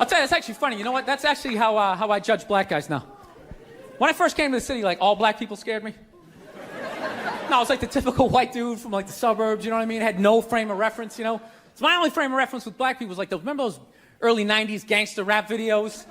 I'll tell you, it's actually funny. You know what? That's actually how I judge black guys now. When I first came to the city, like, all black people scared me. No, I was like the typical white dude from like the suburbs, you know what I mean? Had no frame of reference, you know? So my only frame of reference with black people was like, remember those early 90s gangster rap videos?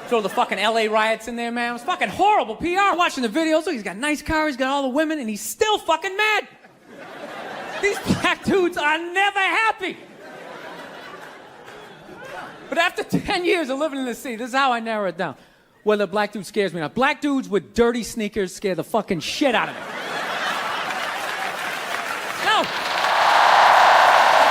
Throw the fucking LA riots in there, man. It was fucking horrible PR. Watching the videos, look, he's got a nice car, he's got all the women, and he's still fucking mad. These black dudes are never happy. But after 10 years of living in the city, this is how I narrow it down. Whether a black dude scares me or not. Black dudes with dirty sneakers scare the fucking shit out of me. No. I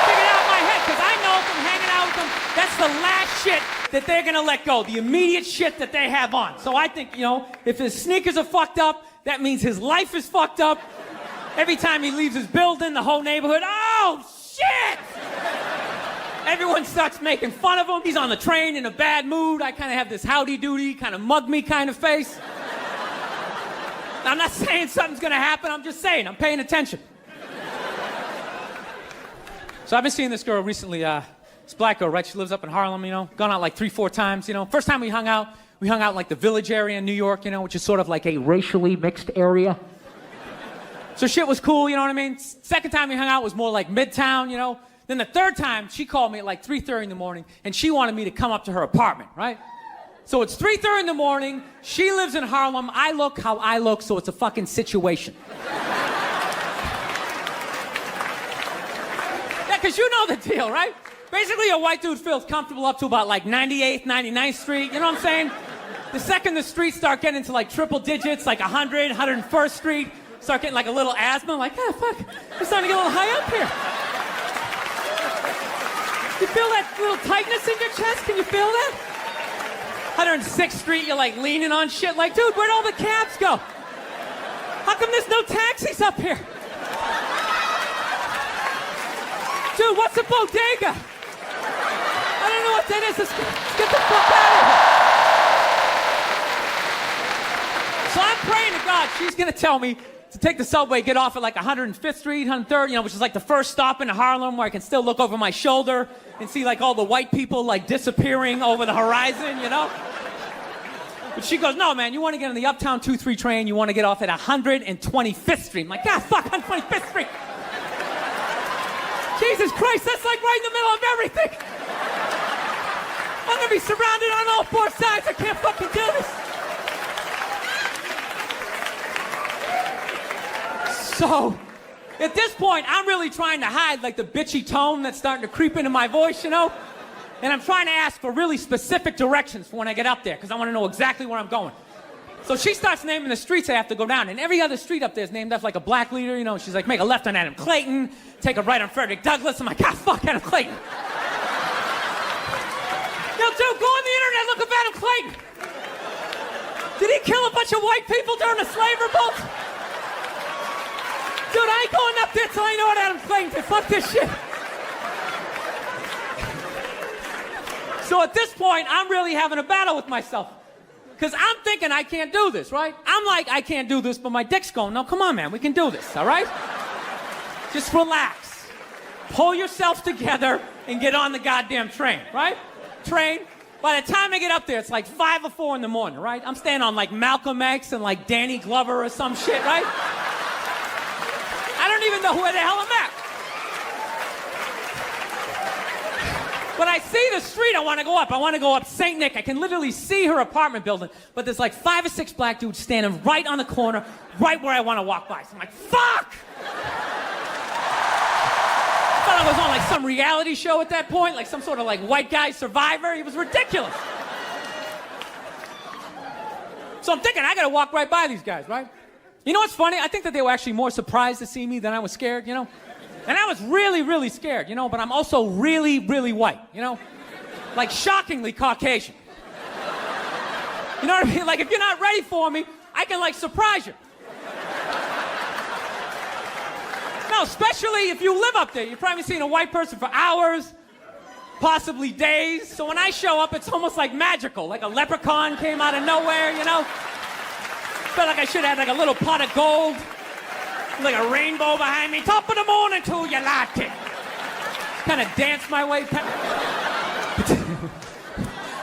figured it out in my head, because I know from hanging out with them, that's the last shit that they're gonna let go. The immediate shit that they have on. So I think, you know, if his sneakers are fucked up, that means his life is fucked up. Every time he leaves his building, the whole neighborhood, oh, shit! Everyone starts making fun of him. He's on the train in a bad mood. I kind of have this howdy-doody, kind of mug-me kind of face. I'm not saying something's gonna happen. I'm just saying, I'm paying attention. So I've been seeing this girl recently, this black girl, right? She lives up in Harlem, you know, gone out like 3-4 times, you know. First time we hung out in like the Village area in New York, you know, which is sort of like a racially mixed area. So shit was cool, you know what I mean? Second time we hung out was more like Midtown, you know. Then the third time, she called me at like 3:30 in the morning, and she wanted me to come up to her apartment, right? So it's 3:30 in the morning, she lives in Harlem, I look how I look, so it's a fucking situation. Yeah, because you know the deal, right? Basically, a white dude feels comfortable up to about like 98th, 99th Street, you know what I'm saying? The second the streets start getting into like triple digits, like 100, 101st Street, start getting like a little asthma, like, ah, fuck, I'm starting to get a little high up here. You feel that little tightness in your chest? Can you feel that? 106th Street, you're like leaning on shit like, dude, where'd all the cabs go? How come there's no taxis up here? Dude, what's a bodega? I don't know what that is. Let's get the fuck out of here. So I'm praying to God she's gonna tell me to take the subway, get off at like 105th Street, 103rd, you know, which is like the first stop in Harlem where I can still look over my shoulder and see like all the white people like disappearing over the horizon, you know? But she goes, no, man, you want to get on the Uptown 2-3 train, you want to get off at 125th Street. I'm like, God, fuck, 125th Street. Jesus Christ, that's like right in the middle of everything. I'm gonna be surrounded on all four sides. I can't fucking do this. So, at this point, I'm really trying to hide like the bitchy tone that's starting to creep into my voice, you know? And I'm trying to ask for really specific directions for when I get up there, because I want to know exactly where I'm going. So she starts naming the streets I have to go down, and every other street up there is named after like a black leader, you know? She's like, make a left on Adam Clayton, take a right on Frederick Douglass. I'm like, ah, fuck Adam Clayton. Yo, dude, go on the internet, look up Adam Clayton. Did he kill a bunch of white people during the slave revolt? Dude, I ain't going up there till I know what Adam Clayton did. Fuck this shit. So at this point, I'm really having a battle with myself. Because I'm thinking I can't do this, right? I'm like, I can't do this, but my dick's going, no, come on, man, we can do this, all right? Just relax. Pull yourself together and get on the goddamn train, right? Train. By the time I get up there, it's like 5 or 4 in the morning, right? I'm staying on like Malcolm X and like Danny Glover or some shit, right? I don't even know where the hell I'm at. When I see the street, I want to go up. I want to go up St. Nick. I can literally see her apartment building, but there's like 5 or 6 black dudes standing right on the corner, right where I want to walk by. So I'm like, fuck! I thought I was on like some reality show at that point, like some sort of like white guy survivor. It was ridiculous. So I'm thinking, I got to walk right by these guys, right? You know what's funny? I think that they were actually more surprised to see me than I was scared, you know? And I was really, really scared, you know, but I'm also really, really white, you know? Like shockingly Caucasian. You know what I mean? Like if you're not ready for me, I can like surprise you. No, especially if you live up there. You've probably seen a white person for hours, possibly days. So when I show up, it's almost like magical, like a leprechaun came out of nowhere, you know? Felt like I should have had like a little pot of gold, like a rainbow behind me. Top of the morning to you, latte. Kind of dance my way.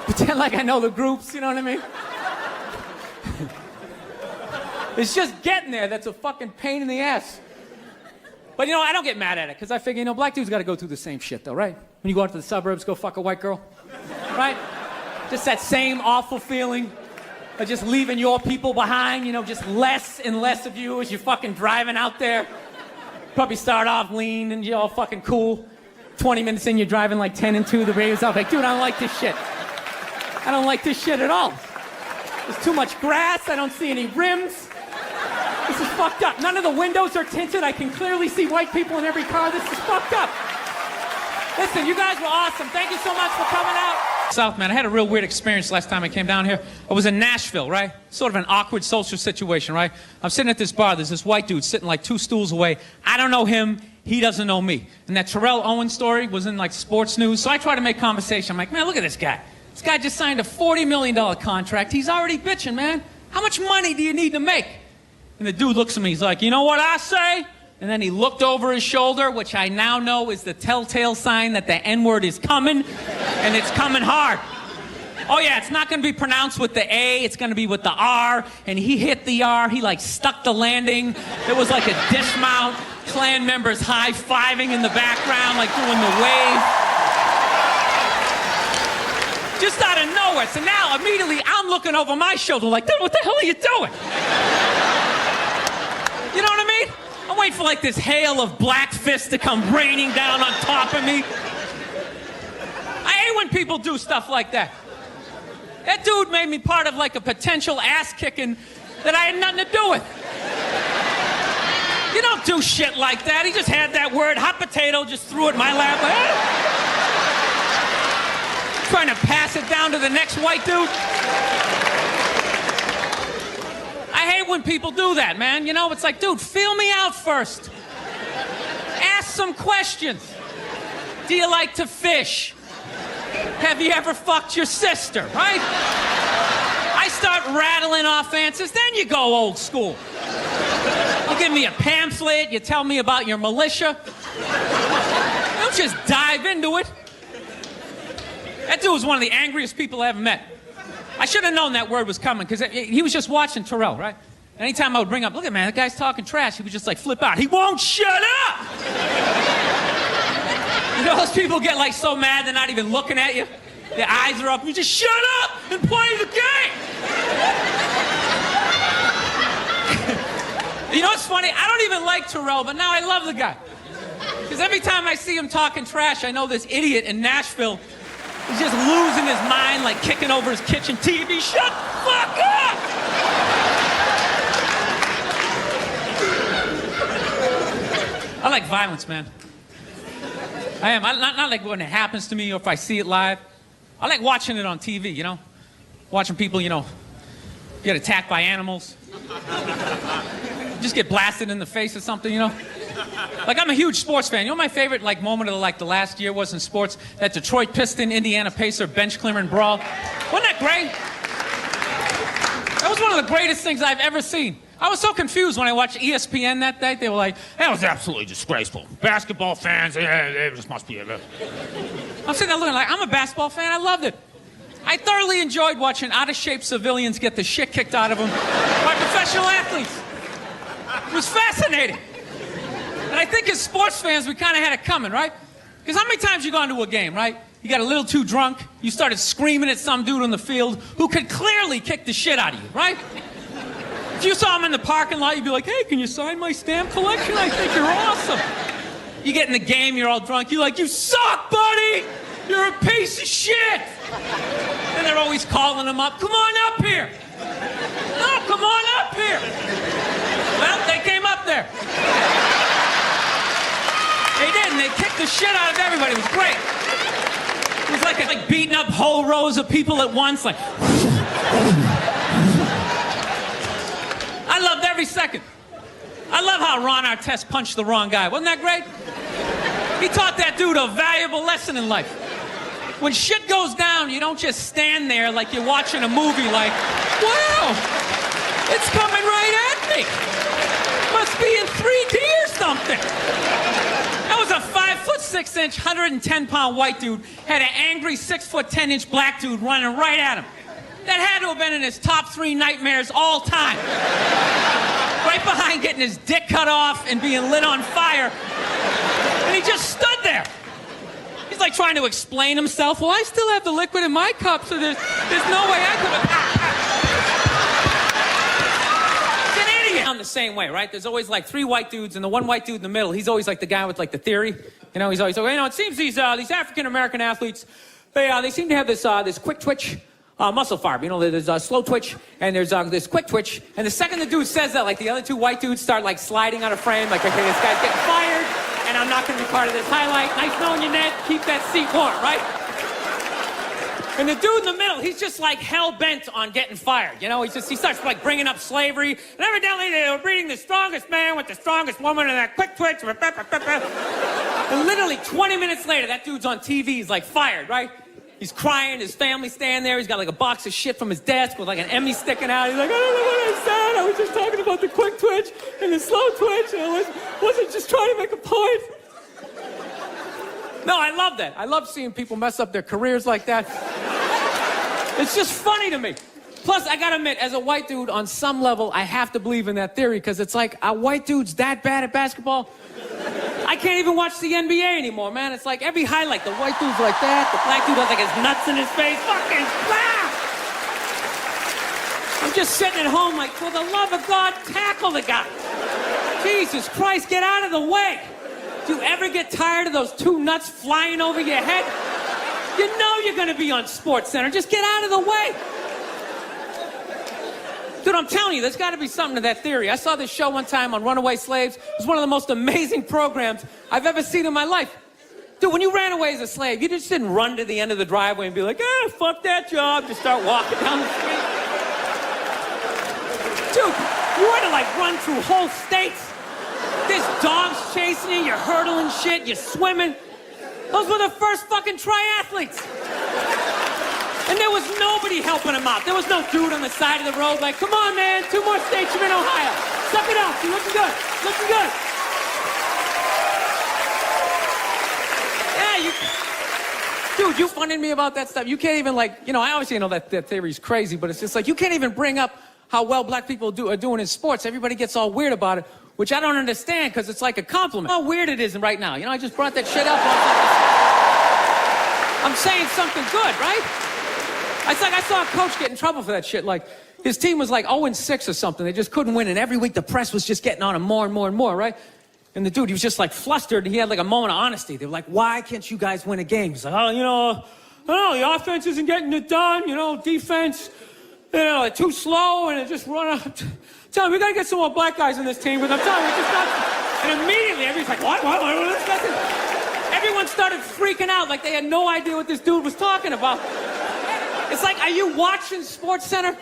Pretend like I know the groups, you know what I mean? It's just getting there that's a fucking pain in the ass. But you know, I don't get mad at it, because I figure, you know, black dudes gotta go through the same shit though, right? When you go out to the suburbs, go fuck a white girl, right? Just that same awful feeling of just leaving your people behind, you know, just less and less of you as you're fucking driving out there. Probably start off lean and you're all fucking cool. 20 minutes in, you're driving like 10 and 2, the radio's out, like, dude, I don't like this shit. I don't like this shit at all. There's too much grass, I don't see any rims. This is fucked up. None of the windows are tinted. I can clearly see white people in every car. This is fucked up. Listen, you guys were awesome. Thank you so much for coming out. South, man, I had a real weird experience last time I came down here. I was in Nashville, right? Sort of an awkward social situation, right? I'm sitting at this bar. There's this white dude sitting like 2 stools away. I don't know him. He doesn't know me. And that Terrell Owens story was in like sports news. So I try to make conversation. I'm like, man, look at this guy. This guy just signed a $40 million contract. He's already bitching, man. How much money do you need to make? And the dude looks at me, he's like, you know what I say? And then he looked over his shoulder, which I now know is the telltale sign that the N-word is coming, and it's coming hard. Oh yeah, it's not gonna be pronounced with the A, it's gonna be with the R, and he hit the R, he like stuck the landing. It was like a dismount, Klan members high-fiving in the background, like doing the wave. Just out of nowhere, so now immediately I'm looking over my shoulder like, dude, what the hell are you doing? You know what I mean? I'm waiting for like this hail of black fists to come raining down on top of me. I hate when people do stuff like that. That dude made me part of like a potential ass kicking that I had nothing to do with. You don't do shit like that. He just had that word, hot potato, just threw it in my lap. Like, trying to pass it down to the next white dude. I hate when people do that, man. You know, it's like, dude, feel me out first. Ask some questions. Do you like to fish? Have you ever fucked your sister, right? I start rattling off answers, then you go old school. You give me a pamphlet, you tell me about your militia. Don't just dive into it. That dude was one of the angriest people I ever met. I should have known that word was coming, because he was just watching Terrell, right? Anytime I would bring up, look at man, that guy's talking trash, he would just like flip out. He won't shut up! You know those people get like so mad they're not even looking at you? Their eyes are up, you just shut up and play the game! You know what's funny? I don't even like Terrell, but now I love the guy. Because every time I see him talking trash, I know this idiot in Nashville is just losing his mind, like kicking over his kitchen TV. Shut the fuck up! I like violence, man. I am. Not like when it happens to me or if I see it live. I like watching it on TV, you know? Watching people, you know, get attacked by animals. Just get blasted in the face or something, you know? Like, I'm a huge sports fan. You know my favorite, like, moment of, like, the last year was in sports? That Detroit Piston, Indiana Pacer bench clearing brawl. Wasn't that great? That was one of the greatest things I've ever seen. I was so confused when I watched ESPN that day. They were like, that was absolutely disgraceful. Basketball fans, it just must be a... I'm sitting there looking like, I'm a basketball fan. I loved it. I thoroughly enjoyed watching out-of-shape civilians get the shit kicked out of them by professional athletes. It was fascinating. And I think as sports fans, we kind of had it coming, right? Because how many times you gone to a game, right? You got a little too drunk, you started screaming at some dude on the field who could clearly kick the shit out of you, right? If you saw him in the parking lot, you'd be like, hey, can you sign my stamp collection? I think you're awesome. You get in the game, you're all drunk, you're like, you suck, buddy! You're a piece of shit! And they're always calling him up, come on up here! No, come on up here! Well, they came up there. They did, and they kicked the shit out of everybody. It was great. It was like beating up whole rows of people at once, like... I loved every second. I love how Ron Artest punched the wrong guy. Wasn't that great? He taught that dude a valuable lesson in life. When shit goes down, you don't just stand there like you're watching a movie like, wow, it's coming right at me. Must be in 3D or something. That was a 5'6", 110-pound white dude, had an angry 6'10" black dude running right at him. That had to have been in his top 3 nightmares all time. Right behind getting his dick cut off and being lit on fire. And he just stood there. He's like trying to explain himself. Well, I still have the liquid in my cup, so there's no way I could have... He's an idiot. I'm the same way, right? There's always like 3 white dudes, and the one white dude in the middle, he's always like the guy with like the theory. You know, he's always like, it seems these African-American athletes, they seem to have this quick twitch muscle fiber. You know, there's a slow twitch, and there's this quick twitch. And the second the dude says that, like the other 2 white dudes start like sliding out of frame, like, okay, this guy's getting fired, and I'm not going to be part of this highlight. Nice knowing you, Ned. Keep that seat warm, right? And the dude in the middle, he's just like hell-bent on getting fired. You know, he starts like bringing up slavery. And evidently they were breeding the strongest man with the strongest woman and that quick twitch. And literally 20 minutes later, that dude's on TV. He's like fired, right? He's crying. His family's standing there. He's got like a box of shit from his desk with like an Emmy sticking out. He's like, I don't know what I said. I was just talking about the quick twitch and the slow twitch. And I wasn't just trying to make a point. No, I love that. I love seeing people mess up their careers like that. It's just funny to me. Plus, I gotta admit, as a white dude, on some level, I have to believe in that theory, because it's like, are white dudes that bad at basketball? I can't even watch the NBA anymore, man. It's like every highlight, the white dude's like that, the black dude has like his nuts in his face. Fucking blah! I'm just sitting at home like, for the love of God, tackle the guy. Jesus Christ, get out of the way. Do you ever get tired of those 2 nuts flying over your head? You know you're gonna be on SportsCenter. Just get out of the way. Dude, I'm telling you, there's gotta be something to that theory. I saw this show one time on runaway slaves. It was one of the most amazing programs I've ever seen in my life. Dude, when you ran away as a slave, you just didn't run to the end of the driveway and be like, fuck that job. Just start walking down the street. Dude, you had to like run through whole states. There's dogs chasing you, you're hurdling shit, you're swimming. Those were the first fucking triathletes. And there was nobody helping them out. There was no dude on the side of the road like, come on, man, 2 more states, you're in Ohio. Suck it up, you're looking good, looking good. Yeah, dude, you funded me about that stuff. You can't even like, you know, I obviously know that theory's crazy, but it's just like, you can't even bring up how well black people are doing in sports. Everybody gets all weird about it, which I don't understand, because it's like a compliment. How weird it is right now. You know, I just brought that shit up. I'm saying something good, right? It's like I saw a coach get in trouble for that shit. Like, his team was like 0-6 or something. They just couldn't win, and every week the press was just getting on him more and more and more, right? And the dude, he was just like flustered, and he had like a moment of honesty. They were like, why can't you guys win a game? He's like, I don't know, the offense isn't getting it done, defense, they're too slow, and it just run out. Tell him, we gotta get some more black guys on this team, but I'm telling you, it's just not. And immediately, everybody's like, what? Everyone started freaking out like they had no idea what this dude was talking about. It's like, are you watching SportsCenter?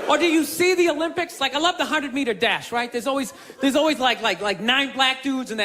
Or do you see the Olympics? Like, I love the 100-meter dash, right? There's always like 9 black dudes and